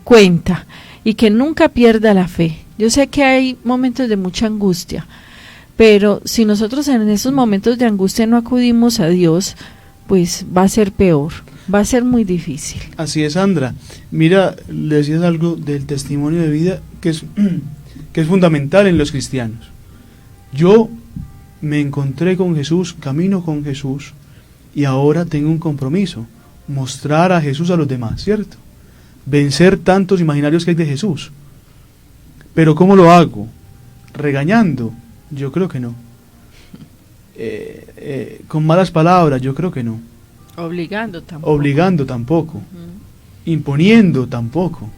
cuenta, y que nunca pierda la fe. Yo sé que hay momentos de mucha angustia, pero si nosotros en esos momentos de angustia no acudimos a Dios, pues va a ser peor, va a ser muy difícil. Así es, Sandra. Mira, le decías algo del testimonio de vida que es fundamental en los cristianos. Yo me encontré con Jesús, camino con Jesús, y ahora tengo un compromiso, mostrar a Jesús a los demás, ¿cierto? Vencer tantos imaginarios que hay de Jesús. Pero ¿cómo lo hago? ¿Regañando? Yo creo que no. ¿Con malas palabras? Yo creo que no. Obligando tampoco. Obligando tampoco. Imponiendo tampoco.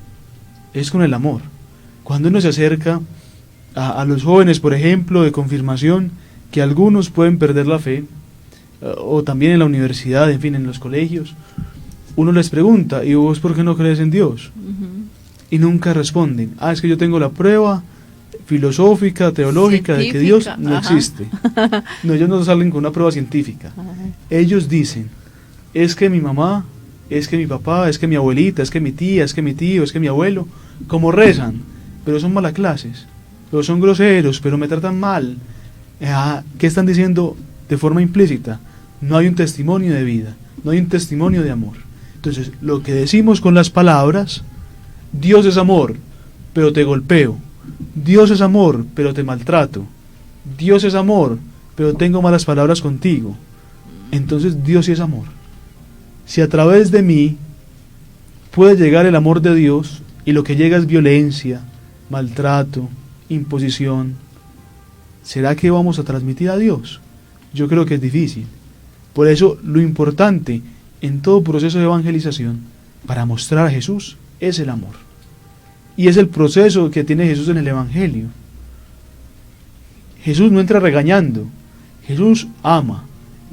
Es con el amor. Cuando uno se acerca a los jóvenes, por ejemplo, de confirmación, que algunos pueden perder la fe, o también en la universidad, en fin, en los colegios, uno les pregunta, ¿y vos por qué no crees en Dios? Y nunca responden, es que yo tengo la prueba filosófica, teológica, científica, de que Dios no existe. No, ellos no salen con una prueba científica. Ellos dicen, es que mi mamá, es que mi papá, es que mi abuelita, es que mi tía, es que mi tío, es que mi abuelo, como rezan, pero son mala clases, pero son groseros, pero me tratan mal. ¿Qué están diciendo de forma implícita? No hay un testimonio de vida, no hay un testimonio de amor. Entonces, lo que decimos con las palabras, Dios es amor, pero te golpeo. Dios es amor, pero te maltrato. Dios es amor, pero tengo malas palabras contigo. Entonces Dios sí es amor. Si a través de mí puede llegar el amor de Dios y lo que llega es violencia, maltrato, imposición, ¿será que vamos a transmitir a Dios? Yo creo que es difícil. Por eso lo importante en todo proceso de evangelización para mostrar a Jesús es el amor. Y es el proceso que tiene Jesús en el Evangelio. Jesús no entra regañando, Jesús ama.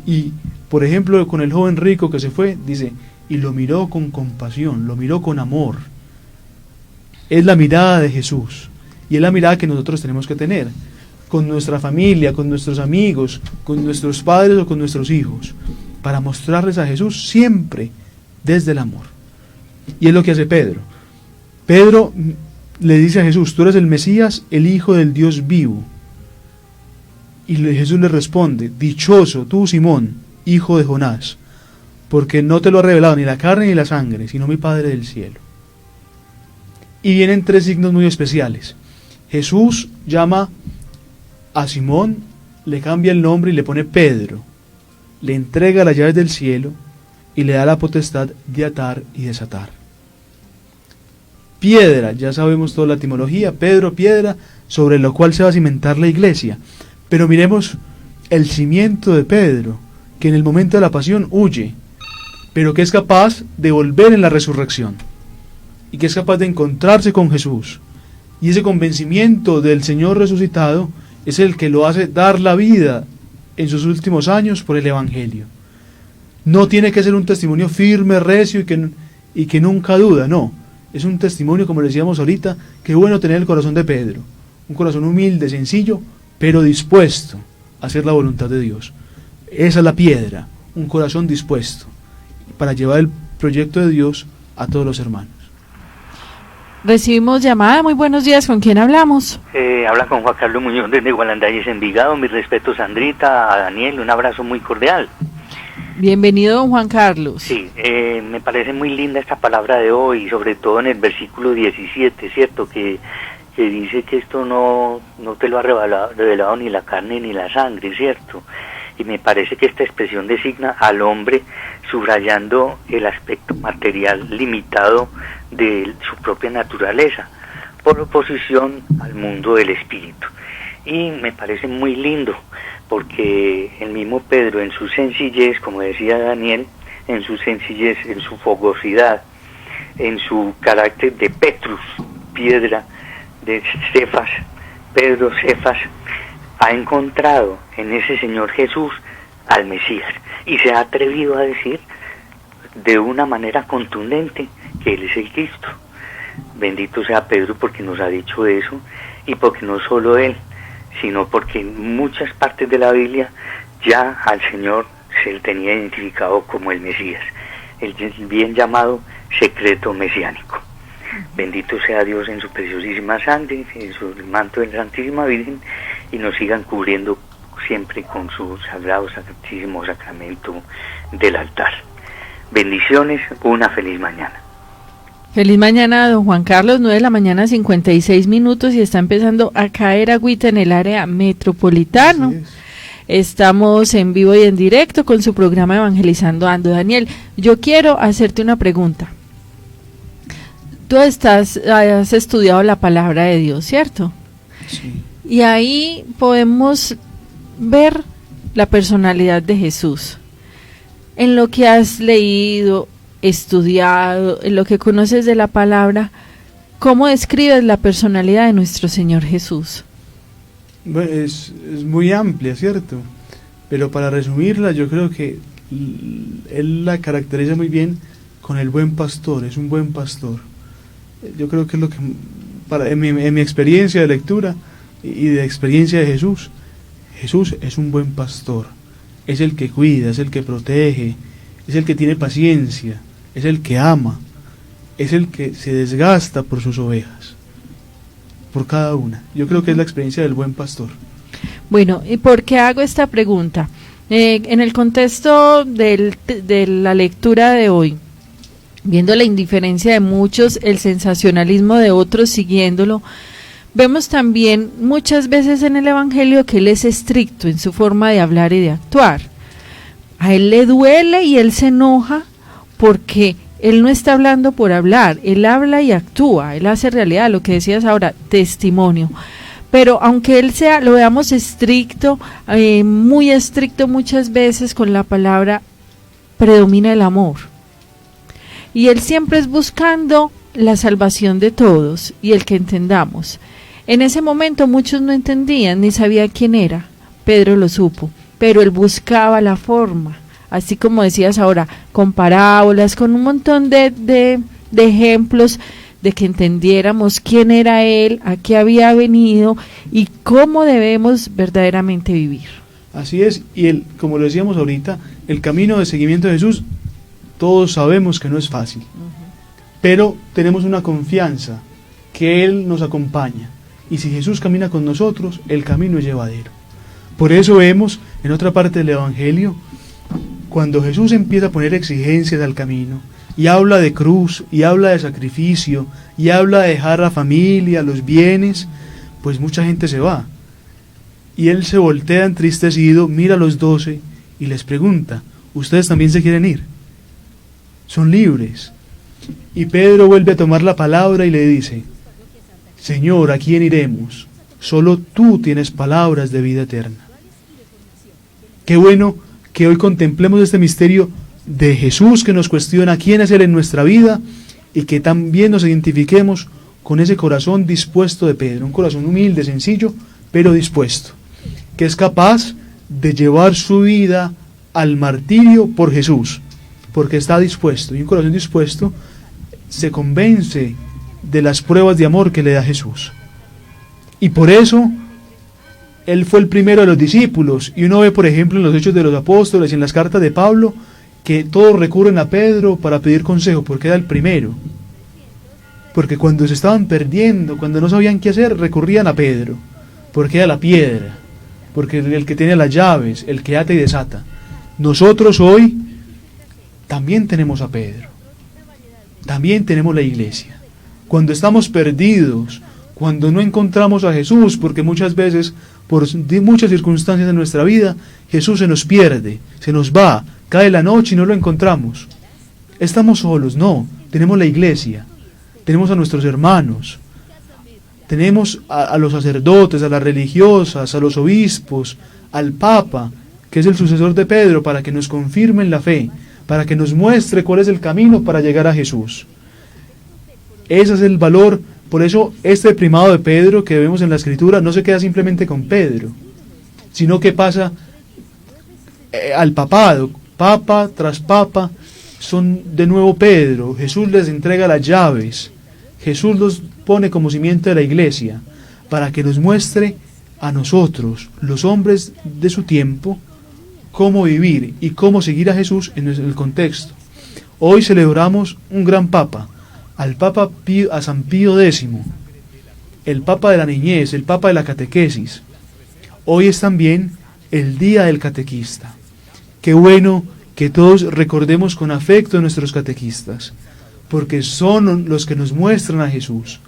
Y, por ejemplo, con el joven rico que se fue, dice, y lo miró con compasión, lo miró con amor. Es la mirada de Jesús, y es la mirada que nosotros tenemos que tener, con nuestra familia, con nuestros amigos, con nuestros padres o con nuestros hijos, para mostrarles a Jesús siempre desde el amor. Y es lo que hace Pedro. Pedro le dice a Jesús, tú eres el Mesías, el Hijo del Dios vivo. Y Jesús le responde, dichoso tú, Simón, hijo de Jonás, porque no te lo ha revelado ni la carne ni la sangre, sino mi Padre del cielo. Y vienen tres signos muy especiales. Jesús llama a Simón, le cambia el nombre y le pone Pedro, le entrega las llaves del cielo y le da la potestad de atar y desatar. Piedra, ya sabemos toda la etimología, Pedro, piedra, sobre lo cual se va a cimentar la iglesia. Pero miremos el cimiento de Pedro, que en el momento de la pasión huye, pero que es capaz de volver en la resurrección, y que es capaz de encontrarse con Jesús. Y ese convencimiento del Señor resucitado es el que lo hace dar la vida en sus últimos años por el Evangelio. No tiene que ser un testimonio firme, recio y que nunca duda, no. Es un testimonio, como le decíamos ahorita, qué bueno tener el corazón de Pedro, un corazón humilde, sencillo, pero dispuesto a hacer la voluntad de Dios. Esa es la piedra, un corazón dispuesto para llevar el proyecto de Dios a todos los hermanos. Recibimos llamada. Muy buenos días. ¿Con quién hablamos? Habla con Juan Carlos Muñoz desde Gualandayes, Envigado. Mis respetos, Sandrita, a Daniel, un abrazo muy cordial. Bienvenido, don Juan Carlos. Sí, me parece muy linda esta palabra de hoy, sobre todo en el versículo 17, ¿cierto? Que dice que esto no te lo ha revelado ni la carne ni la sangre, ¿cierto? Y me parece que esta expresión designa al hombre subrayando el aspecto material limitado de su propia naturaleza, por oposición al mundo del espíritu. Y me parece muy lindo, porque el mismo Pedro, en su sencillez, como decía Daniel, en su sencillez, en su fogosidad, en su carácter de Petrus, piedra, de Cefas, Pedro Cefas, ha encontrado en ese Señor Jesús al Mesías, y se ha atrevido a decir de una manera contundente que Él es el Cristo. Bendito sea Pedro porque nos ha dicho eso, y porque no solo Él, sino porque en muchas partes de la Biblia ya al Señor se le tenía identificado como el Mesías, el bien llamado secreto mesiánico. Bendito sea Dios en su preciosísima sangre, en su manto de la Santísima Virgen, y nos sigan cubriendo siempre con su sagrado santísimo sacramento del altar. Bendiciones, una feliz mañana. Feliz mañana, don Juan Carlos. 9:56 a.m. y está empezando a caer agüita en el área metropolitana. Estamos en vivo y en directo con su programa Evangelizando Ando. Daniel, yo quiero hacerte una pregunta. Tú has estudiado la palabra de Dios, ¿cierto? Sí. Y ahí podemos ver la personalidad de Jesús. En lo que has leído, estudiado, en lo que conoces de la palabra, ¿cómo describes la personalidad de nuestro Señor Jesús? Bueno, es muy amplia, ¿cierto? Pero para resumirla, yo creo que Él la caracteriza muy bien con el buen pastor, es un buen pastor. Yo creo que es lo que, en mi experiencia de lectura y de experiencia de Jesús es un buen pastor, es el que cuida, es el que protege, es el que tiene paciencia, es el que ama, es el que se desgasta por sus ovejas, por cada una. Yo creo que es la experiencia del buen pastor. Bueno, ¿y por qué hago esta pregunta? En el contexto de la lectura de hoy, viendo la indiferencia de muchos, el sensacionalismo de otros siguiéndolo, vemos también muchas veces en el Evangelio que Él es estricto en su forma de hablar y de actuar. A Él le duele y Él se enoja porque Él no está hablando por hablar, Él habla y actúa, Él hace realidad lo que decías ahora, testimonio. Pero aunque Él lo veamos estricto, muy estricto muchas veces con la palabra, predomina el amor. Y Él siempre es buscando la salvación de todos y el que entendamos. En ese momento muchos no entendían ni sabían quién era. Pedro lo supo, pero Él buscaba la forma, así como decías ahora, con parábolas, con un montón de ejemplos de que entendiéramos quién era Él, a qué había venido y cómo debemos verdaderamente vivir. Así es, y como lo decíamos ahorita, el camino de seguimiento de Jesús, todos sabemos que no es fácil, pero tenemos una confianza que Él nos acompaña, y si Jesús camina con nosotros, el camino es llevadero. Por eso vemos en otra parte del Evangelio, cuando Jesús empieza a poner exigencias al camino, y habla de cruz, y habla de sacrificio, y habla de dejar la familia, los bienes, pues mucha gente se va. Y Él se voltea entristecido, mira a los 12 y les pregunta, ¿ustedes también se quieren ir? Son libres. Y Pedro vuelve a tomar la palabra y le dice, Señor, ¿a quién iremos? Solo tú tienes palabras de vida eterna. Qué bueno que hoy contemplemos este misterio de Jesús que nos cuestiona quién es Él en nuestra vida y que también nos identifiquemos con ese corazón dispuesto de Pedro, un corazón humilde, sencillo, pero dispuesto, que es capaz de llevar su vida al martirio por Jesús, porque está dispuesto, y un corazón dispuesto se convence de las pruebas de amor que le da Jesús. Y por eso él fue el primero de los discípulos. Y uno ve, por ejemplo, en los Hechos de los Apóstoles y en las cartas de Pablo, que todos recurren a Pedro para pedir consejo, porque era el primero. Porque cuando se estaban perdiendo, cuando no sabían qué hacer, recurrían a Pedro, porque era la piedra, porque el que tiene las llaves, el que ata y desata. Nosotros hoy también tenemos a Pedro, también tenemos la iglesia. Cuando estamos perdidos, cuando no encontramos a Jesús, porque muchas veces, por muchas circunstancias de nuestra vida, Jesús se nos pierde, se nos va, cae la noche y no lo encontramos. Estamos solos, no, tenemos la iglesia, tenemos a nuestros hermanos, tenemos a los sacerdotes, a las religiosas, a los obispos, al Papa, que es el sucesor de Pedro, para que nos confirmen la fe, para que nos muestre cuál es el camino para llegar a Jesús. Ese es el valor. Por eso este primado de Pedro que vemos en la Escritura no se queda simplemente con Pedro, sino que pasa al papado, papa tras papa, son de nuevo Pedro. Jesús les entrega las llaves, Jesús los pone como cimiento de la iglesia, para que nos muestre a nosotros, los hombres de su tiempo, cómo vivir y cómo seguir a Jesús en el contexto. Hoy celebramos un gran papa, a San Pío X, el papa de la niñez, el papa de la catequesis. Hoy es también el día del catequista. Qué bueno que todos recordemos con afecto a nuestros catequistas, porque son los que nos muestran a Jesús,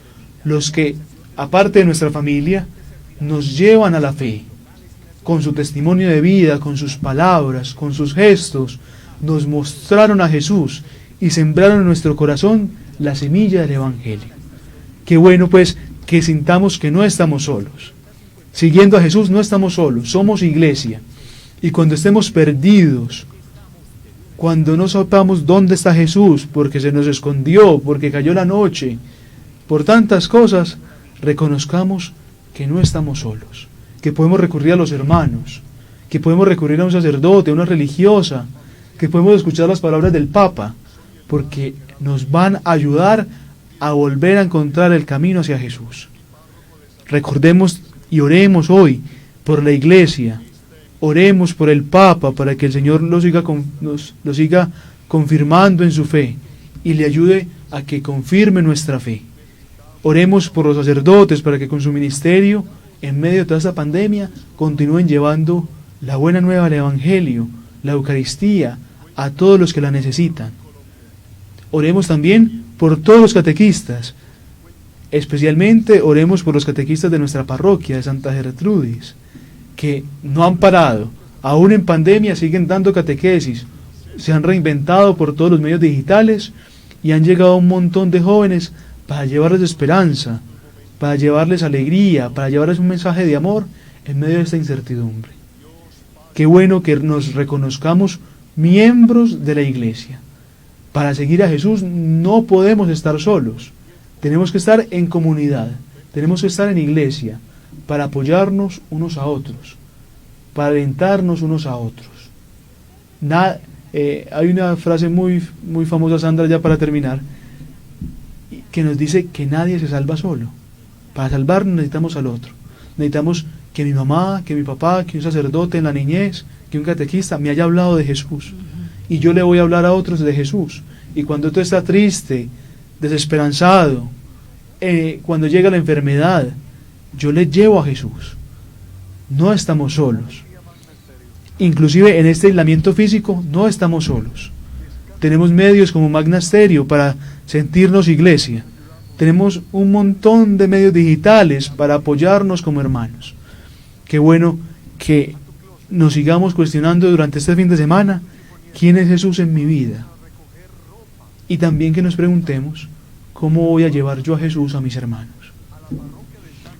los que, aparte de nuestra familia, nos llevan a la fe, con su testimonio de vida, con sus palabras, con sus gestos, nos mostraron a Jesús y sembraron en nuestro corazón la semilla del Evangelio. Qué bueno pues que sintamos que no estamos solos. Siguiendo a Jesús no estamos solos, somos iglesia. Y cuando estemos perdidos, cuando no sepamos dónde está Jesús, porque se nos escondió, porque cayó la noche, por tantas cosas, reconozcamos que no estamos solos, que podemos recurrir a los hermanos, que podemos recurrir a un sacerdote, a una religiosa, que podemos escuchar las palabras del Papa, porque nos van a ayudar a volver a encontrar el camino hacia Jesús. Recordemos y oremos hoy por la iglesia, oremos por el Papa para que el Señor lo siga confirmando en su fe y le ayude a que confirme nuestra fe. Oremos por los sacerdotes para que con su ministerio, en medio de toda esta pandemia, continúen llevando la buena nueva del Evangelio, la Eucaristía, a todos los que la necesitan. Oremos también por todos los catequistas, especialmente oremos por los catequistas de nuestra parroquia de Santa Gertrudis, que no han parado, aún en pandemia siguen dando catequesis, se han reinventado por todos los medios digitales y han llegado a un montón de jóvenes para llevarles esperanza, para llevarles alegría, para llevarles un mensaje de amor en medio de esta incertidumbre. Qué bueno que nos reconozcamos miembros de la iglesia. Para seguir a Jesús no podemos estar solos, tenemos que estar en comunidad, tenemos que estar en iglesia, para apoyarnos unos a otros, para alentarnos unos a otros. Hay una frase muy famosa, Sandra, ya para terminar, que nos dice que nadie se salva solo. Para salvarnos necesitamos al otro. Necesitamos que mi mamá, que mi papá, que un sacerdote en la niñez, que un catequista me haya hablado de Jesús. Y yo le voy a hablar a otros de Jesús. Y cuando tú estás triste, desesperanzado, cuando llega la enfermedad, yo les llevo a Jesús. No estamos solos. Inclusive en este aislamiento físico no estamos solos. Tenemos medios como Magna Stereo para sentirnos iglesia. Tenemos un montón de medios digitales para apoyarnos como hermanos. Qué bueno que nos sigamos cuestionando durante este fin de semana quién es Jesús en mi vida. Y también que nos preguntemos cómo voy a llevar yo a Jesús a mis hermanos.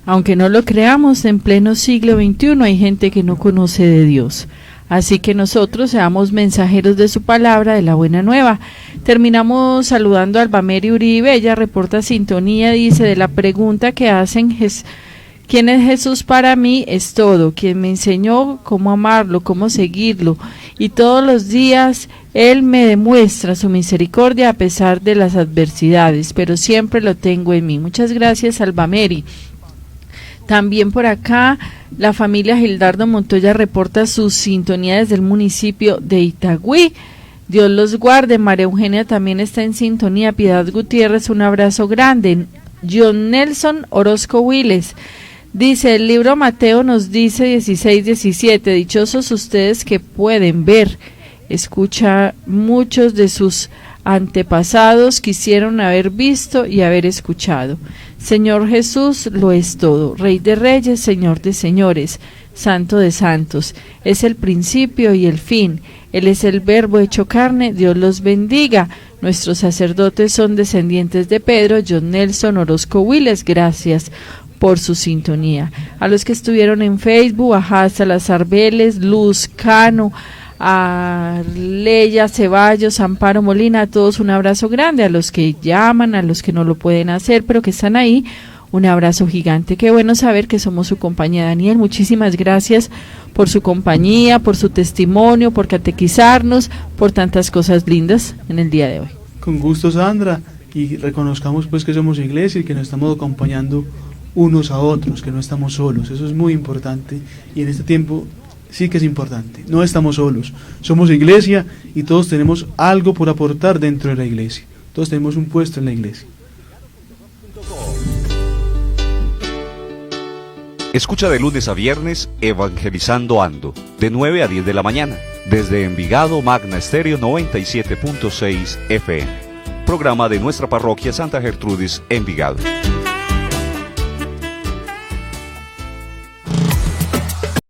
Aunque no lo creamos, en pleno siglo XXI hay gente que no conoce de Dios. Así que nosotros seamos mensajeros de su palabra, de la buena nueva. Terminamos saludando a Albameri Uribe. Ella reporta sintonía, dice, de la pregunta que hacen: ¿quién es Jesús para mí? Es todo. Quien me enseñó cómo amarlo, cómo seguirlo y todos los días Él me demuestra su misericordia a pesar de las adversidades, pero siempre lo tengo en mí. Muchas gracias, Albameri. También por acá, la familia Gildardo Montoya reporta su sintonía desde el municipio de Itagüí. Dios los guarde. María Eugenia también está en sintonía. Piedad Gutiérrez, un abrazo grande. John Nelson Orozco Wiles dice, el libro Mateo nos dice 16:17, dichosos ustedes que pueden ver. Escucha, muchos de sus antepasados quisieron haber visto y haber escuchado. Señor Jesús lo es todo, Rey de Reyes, Señor de Señores, Santo de Santos, es el principio y el fin, Él es el Verbo hecho carne, Dios los bendiga. Nuestros sacerdotes son descendientes de Pedro. John Nelson Orozco Wiles, gracias por su sintonía. A los que estuvieron en Facebook, a Salazar Vélez, Luz Cano, a Leya Ceballos, Amparo Molina, a todos un abrazo grande, a los que llaman, a los que no lo pueden hacer, pero que están ahí, un abrazo gigante. Qué bueno saber que somos su compañía. Daniel, muchísimas gracias por su compañía, por su testimonio, por catequizarnos, por tantas cosas lindas en el día de hoy. Con gusto, Sandra, y reconozcamos pues que somos iglesia y que nos estamos acompañando unos a otros, que no estamos solos. Eso es muy importante y en este tiempo sí que es importante. No estamos solos, somos iglesia y todos tenemos algo por aportar dentro de la iglesia. Todos tenemos un puesto en la iglesia. Escucha de lunes a viernes Evangelizando Ando, de 9 a 10 de la mañana, desde Envigado Magna Estéreo 97.6 FM. Programa de nuestra parroquia Santa Gertrudis, Envigado.